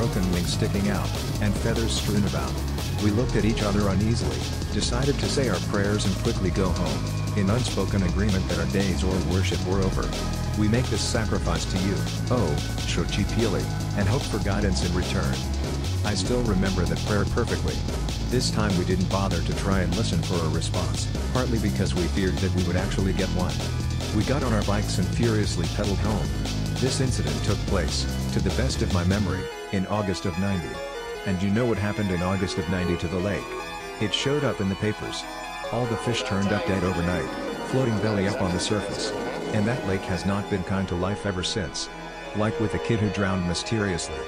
broken wings sticking out, and feathers strewn about. We looked at each other uneasily, decided to say our prayers and quickly go home, in unspoken agreement that our days or worship were over. We make this sacrifice to you, oh, Xochipilli, and hope for guidance in return. I still remember that prayer perfectly. This time we didn't bother to try and listen for a response, partly because we feared that we would actually get one. We got on our bikes and furiously pedaled home. This incident took place, to the best of my memory, in August of '90. And you know what happened in August of '90 to the lake? It showed up in the papers. All the fish turned up dead overnight, floating belly up on the surface. And that lake has not been kind to life ever since. Like with the kid who drowned mysteriously.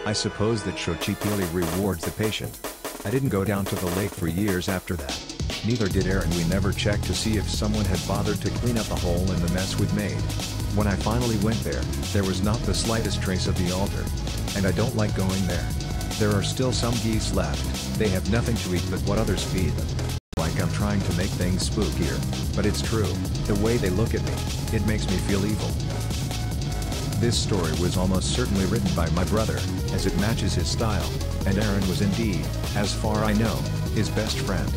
I suppose that Xochipilli rewards the patient. I didn't go down to the lake for years after that. Neither did Aaron. We never checked to see if someone had bothered to clean up the hole in the mess we'd made. When I finally went there was not the slightest trace of the altar. And I don't like going there. There are still some geese left. They have nothing to eat but what others feed them. Like I'm trying to make things spookier, but it's true, the way they look at me, it makes me feel evil. This story was almost certainly written by my brother, as it matches his style, and Aaron was indeed, as far I know, his best friend.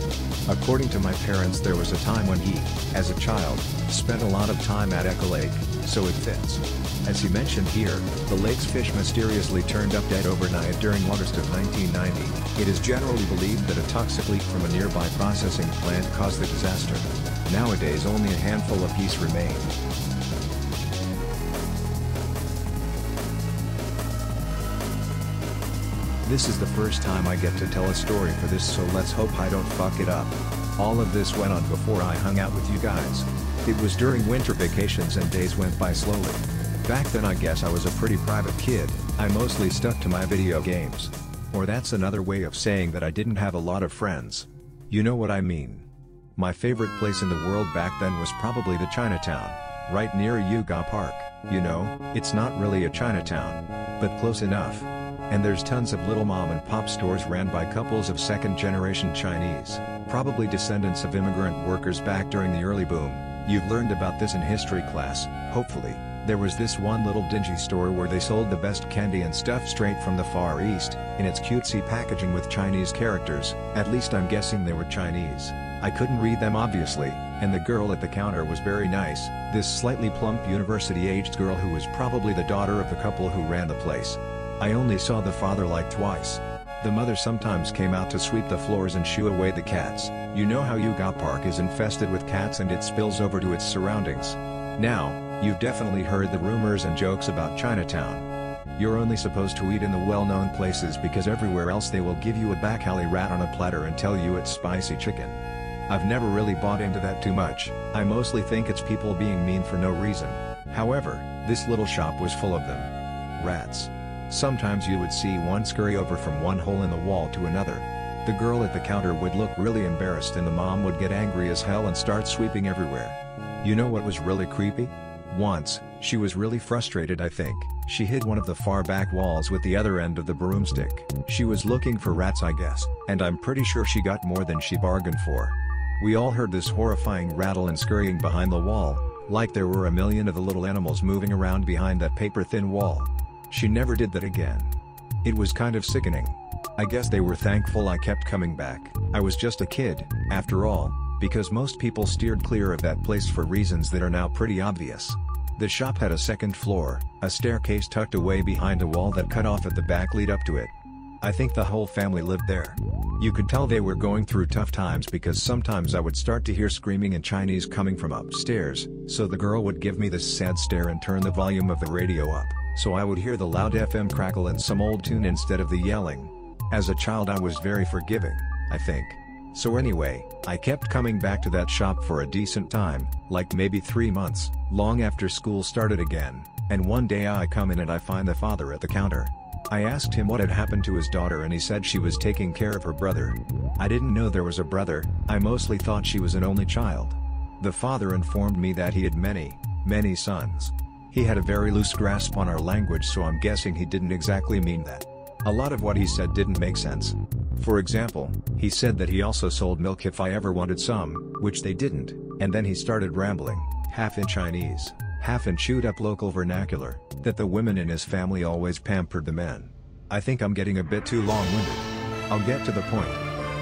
According to my parents, there was a time when he, as a child, spent a lot of time at Echo Lake, so it fits. As he mentioned here, the lake's fish mysteriously turned up dead overnight during August of 1990. It is generally believed that a toxic leak from a nearby processing plant caused the disaster. Nowadays only a handful apiece remain. This is the first time I get to tell a story for this, so let's hope I don't fuck it up. All of this went on before I hung out with you guys. It was during winter vacations and days went by slowly. Back then I guess I was a pretty private kid, I mostly stuck to my video games. Or that's another way of saying that I didn't have a lot of friends. You know what I mean. My favorite place in the world back then was probably the Chinatown, right near Yuga Park. You know, it's not really a Chinatown, but close enough. And there's tons of little mom and pop stores ran by couples of second-generation Chinese, probably descendants of immigrant workers back during the early boom. You've learned about this in history class, hopefully. There was this one little dingy store where they sold the best candy and stuff straight from the Far East, in its cutesy packaging with Chinese characters. At least I'm guessing they were Chinese. I couldn't read them obviously, and the girl at the counter was very nice, this slightly plump university-aged girl who was probably the daughter of the couple who ran the place. I only saw the father like twice. The mother sometimes came out to sweep the floors and shoo away the cats. You know how Yuga Park is infested with cats and it spills over to its surroundings. Now, you've definitely heard the rumors and jokes about Chinatown. You're only supposed to eat in the well-known places because everywhere else they will give you a back alley rat on a platter and tell you it's spicy chicken. I've never really bought into that too much. I mostly think it's people being mean for no reason. However, this little shop was full of them. Rats. Sometimes you would see one scurry over from one hole in the wall to another. The girl at the counter would look really embarrassed and the mom would get angry as hell and start sweeping everywhere. You know what was really creepy? Once, she was really frustrated. I think she hit one of the far back walls with the other end of the broomstick. She was looking for rats I guess, and I'm pretty sure she got more than she bargained for. We all heard this horrifying rattle and scurrying behind the wall, like there were a million of the little animals moving around behind that paper-thin wall. She never did that again. It was kind of sickening. I guess they were thankful I kept coming back. I was just a kid, after all, because most people steered clear of that place for reasons that are now pretty obvious. The shop had a second floor, a staircase tucked away behind a wall that cut off at the back lead up to it. I think the whole family lived there. You could tell they were going through tough times because sometimes I would start to hear screaming in Chinese coming from upstairs, so the girl would give me this sad stare and turn the volume of the radio up, so I would hear the loud FM crackle and some old tune instead of the yelling. As a child I was very forgiving, I think. So anyway, I kept coming back to that shop for a decent time, like maybe 3 months, long after school started again, and one day I come in and I find the father at the counter. I asked him what had happened to his daughter and he said she was taking care of her brother. I didn't know there was a brother, I mostly thought she was an only child. The father informed me that he had many sons. He had a very loose grasp on our language, so I'm guessing he didn't exactly mean that. A lot of what he said didn't make sense. For example, he said that he also sold milk if I ever wanted some, which they didn't, and then he started rambling, half in Chinese, half in chewed up local vernacular, that the women in his family always pampered the men. I think I'm getting a bit too long-winded. I'll get to the point.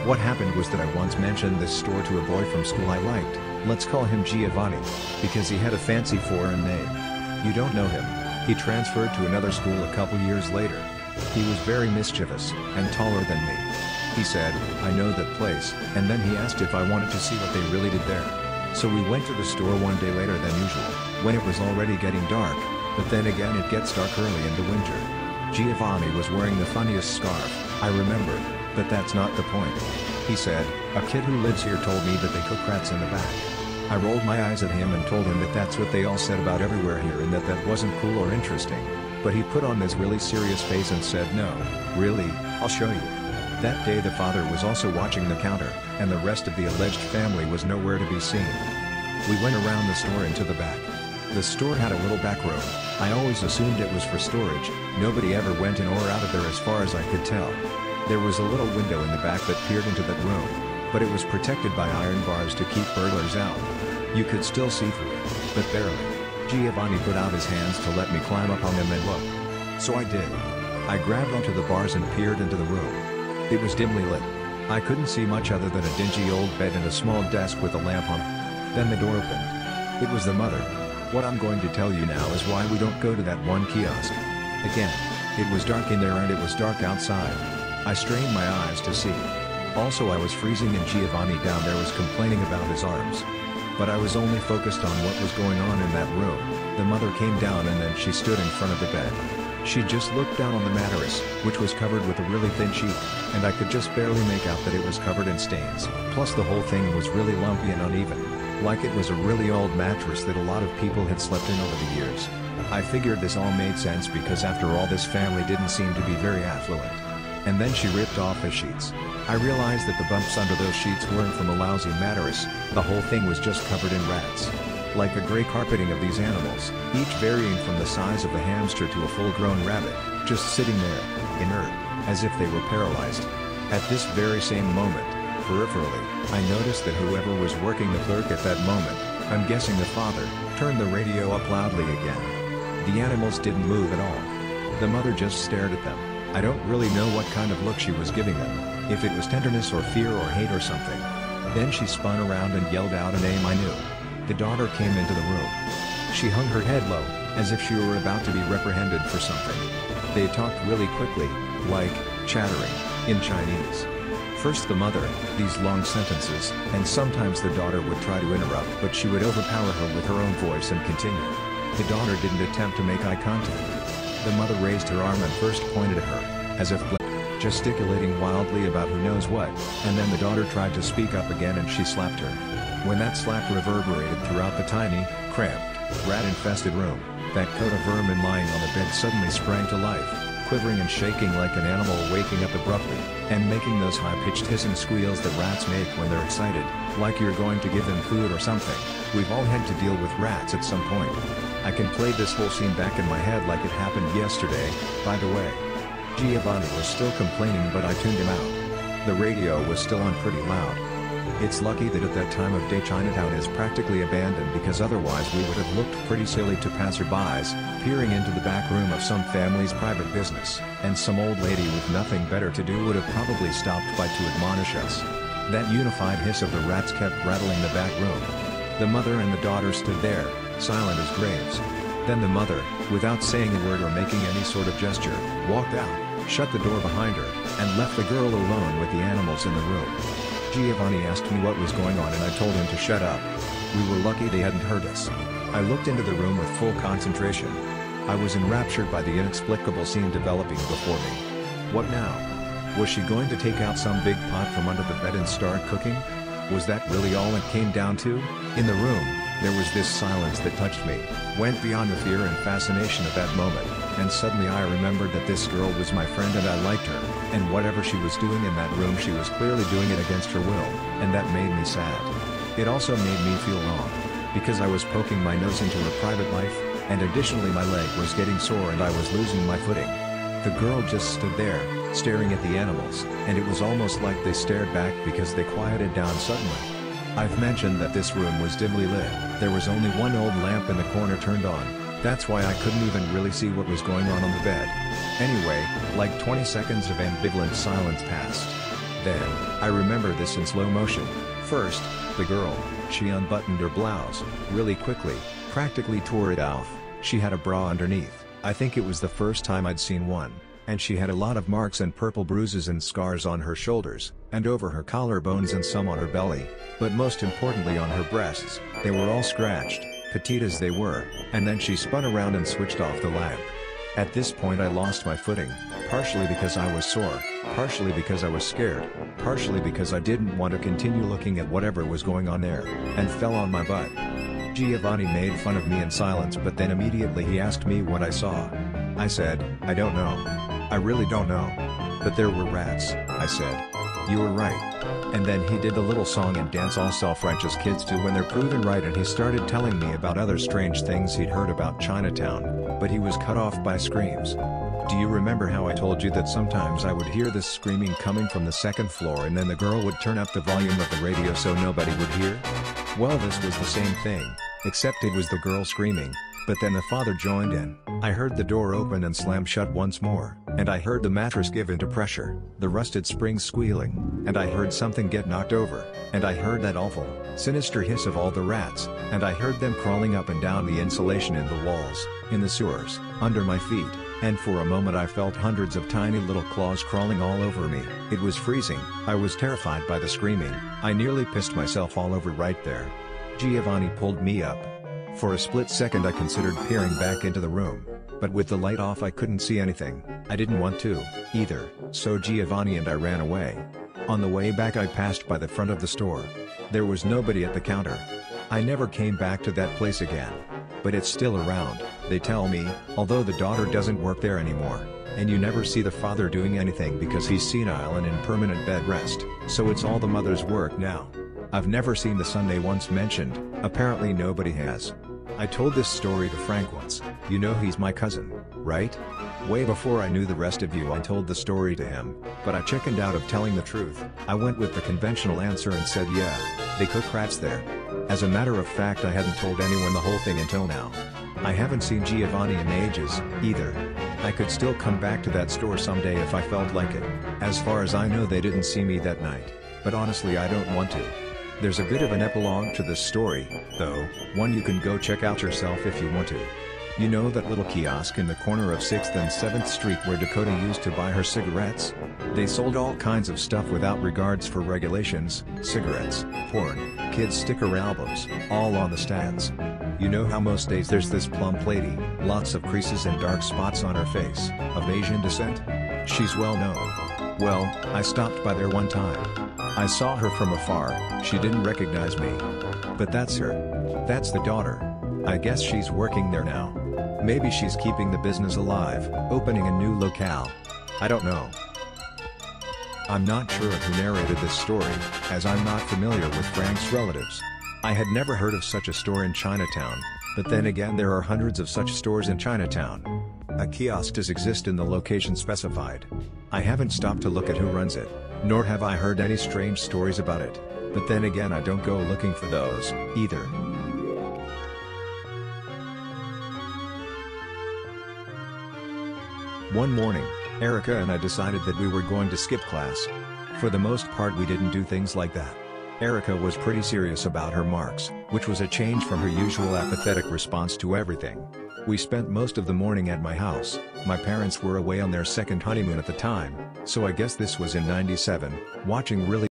What happened was that I once mentioned this store to a boy from school I liked, let's call him Giovanni, because he had a fancy foreign name. You don't know him. He transferred to another school a couple years later. He was very mischievous, and taller than me. He said, I know that place, and then he asked if I wanted to see what they really did there. So we went to the store one day later than usual, when it was already getting dark, but then again it gets dark early in the winter. Giovanni was wearing the funniest scarf, I remember, but that's not the point. He said, a kid who lives here told me that they cook rats in the back. I rolled my eyes at him and told him that that's what they all said about everywhere here and that wasn't cool or interesting. But he put on this really serious face and said no, really, I'll show you. That day the father was also watching the counter, and the rest of the alleged family was nowhere to be seen. We went around the store into the back. The store had a little back room. I always assumed it was for storage, nobody ever went in or out of there as far as I could tell. There was a little window in the back that peered into that room, but it was protected by iron bars to keep burglars out. You could still see through it, but barely. Giovanni put out his hands to let me climb up on them and look. So I did. I grabbed onto the bars and peered into the room. It was dimly lit. I couldn't see much other than a dingy old bed and a small desk with a lamp on it. Then the door opened. It was the mother. What I'm going to tell you now is why we don't go to that one kiosk. Again, it was dark in there and it was dark outside. I strained my eyes to see. Also I was freezing and Giovanni down there was complaining about his arms. But I was only focused on what was going on in that room. The mother came down and then she stood in front of the bed. She just looked down on the mattress, which was covered with a really thin sheet, and I could just barely make out that it was covered in stains. Plus the whole thing was really lumpy and uneven. Like it was a really old mattress that a lot of people had slept in over the years. I figured this all made sense because after all this family didn't seem to be very affluent. And then she ripped off the sheets. I realized that the bumps under those sheets weren't from a lousy mattress, the whole thing was just covered in rats. Like a gray carpeting of these animals, each varying from the size of a hamster to a full-grown rabbit, just sitting there, inert, as if they were paralyzed. At this very same moment, peripherally, I noticed that whoever was working the clerk at that moment, I'm guessing the father, turned the radio up loudly again. The animals didn't move at all. The mother just stared at them. I don't really know what kind of look she was giving them, if it was tenderness or fear or hate or something. Then she spun around and yelled out a name I knew. The daughter came into the room. She hung her head low, as if she were about to be reprehended for something. They talked really quickly, like, chattering, in Chinese. First the mother, these long sentences, and sometimes the daughter would try to interrupt but she would overpower her with her own voice and continue. The daughter didn't attempt to make eye contact. The mother raised her arm and first pointed at her, as if gesticulating wildly about who knows what, and then the daughter tried to speak up again and she slapped her. When that slap reverberated throughout the tiny, cramped, rat-infested room, that coat of vermin lying on the bed suddenly sprang to life, quivering and shaking like an animal waking up abruptly, and making those high-pitched hissing squeals that rats make when they're excited, like you're going to give them food or something. We've all had to deal with rats at some point. I can play this whole scene back in my head like it happened yesterday. By the way, Giovanni was still complaining but I tuned him out. The radio was still on pretty loud. It's lucky that at that time of day Chinatown is practically abandoned because otherwise we would have looked pretty silly to passerbys, peering into the back room of some family's private business, and some old lady with nothing better to do would have probably stopped by to admonish us. That unified hiss of the rats kept rattling the back room. The mother and the daughter stood there, silent as graves. Then the mother, without saying a word or making any sort of gesture, walked out, shut the door behind her, and left the girl alone with the animals in the room. Giovanni asked me what was going on and I told him to shut up. We were lucky they hadn't heard us. I looked into the room with full concentration. I was enraptured by the inexplicable scene developing before me. What now? Was she going to take out some big pot from under the bed and start cooking? Was that really all it came down to? In the room, there was this silence that touched me, went beyond the fear and fascination of that moment, and suddenly I remembered that this girl was my friend and I liked her, and whatever she was doing in that room she was clearly doing it against her will, and that made me sad. It also made me feel wrong, because I was poking my nose into her private life, and additionally my leg was getting sore and I was losing my footing. The girl just stood there, staring at the animals, and it was almost like they stared back because they quieted down suddenly. I've mentioned that this room was dimly lit. There was only one old lamp in the corner turned on, That's why I couldn't even really see what was going on the bed. Anyway, like 20 seconds of ambivalent silence passed. Then, I remember this in slow motion. First, the girl, she unbuttoned her blouse, really quickly, practically tore it off. She had a bra underneath. I think it was the first time I'd seen one, and she had a lot of marks and purple bruises and scars on her shoulders, and over her collarbones and some on her belly, but most importantly on her breasts. They were all scratched, petite as they were, and then she spun around and switched off the lamp. At this point I lost my footing, partially because I was sore, partially because I was scared, partially because I didn't want to continue looking at whatever was going on there, and fell on my butt. Giovanni made fun of me in silence, but then immediately he asked me what I saw. I said, I don't know. I really don't know. But there were rats, I said. You were right. And then he did the little song and dance all self-righteous kids do when they're proven right, and he started telling me about other strange things he'd heard about Chinatown, but he was cut off by screams. Do you remember how I told you that sometimes I would hear this screaming coming from the second floor and then the girl would turn up the volume of the radio so nobody would hear? Well, this was the same thing, except it was the girl screaming, but then the father joined in. I heard the door open and slam shut once more, and I heard the mattress give into pressure, the rusted springs squealing, and I heard something get knocked over, and I heard that awful, sinister hiss of all the rats, and I heard them crawling up and down the insulation in the walls, in the sewers, under my feet, and for a moment I felt hundreds of tiny little claws crawling all over me. It was freezing. I was terrified by the screaming. I nearly pissed myself all over right there. Giovanni pulled me up. For a split second I considered peering back into the room, but with the light off I couldn't see anything. I didn't want to, either, so Giovanni and I ran away. On the way back I passed by the front of the store. There was nobody at the counter. I never came back to that place again. But it's still around, they tell me, although the daughter doesn't work there anymore, and you never see the father doing anything because he's senile and in permanent bed rest, so it's all the mother's work now. I've never seen the son they once mentioned, apparently nobody has. I told this story to Frank once. You know he's my cousin, right? Way before I knew the rest of you I told the story to him, but I chickened out of telling the truth. I went with the conventional answer and said yeah, they cook rats there. As a matter of fact I hadn't told anyone the whole thing until now. I haven't seen Giovanni in ages, either. I could still come back to that store someday if I felt like it. As far as I know they didn't see me that night, but honestly I don't want to. There's a bit of an epilogue to this story, though, one you can go check out yourself if you want to. You know that little kiosk in the corner of 6th and 7th Street where Dakota used to buy her cigarettes? They sold all kinds of stuff without regards for regulations, cigarettes, porn, kids' sticker albums, all on the stands. You know how most days there's this plump lady, lots of creases and dark spots on her face, of Asian descent? She's well known. Well, I stopped by there one time. I saw her from afar, she didn't recognize me. But that's her. That's the daughter. I guess she's working there now. Maybe she's keeping the business alive, opening a new locale. I don't know. I'm not sure who narrated this story, as I'm not familiar with Frank's relatives. I had never heard of such a store in Chinatown, but then again there are hundreds of such stores in Chinatown. A kiosk does exist in the location specified. I haven't stopped to look at who runs it, nor have I heard any strange stories about it, but then again I don't go looking for those, either. One morning, Erica and I decided that we were going to skip class. For the most part we didn't do things like that. Erica was pretty serious about her marks, which was a change from her usual apathetic response to everything. We spent most of the morning at my house. My parents were away on their second honeymoon at the time, so I guess this was in '97, watching really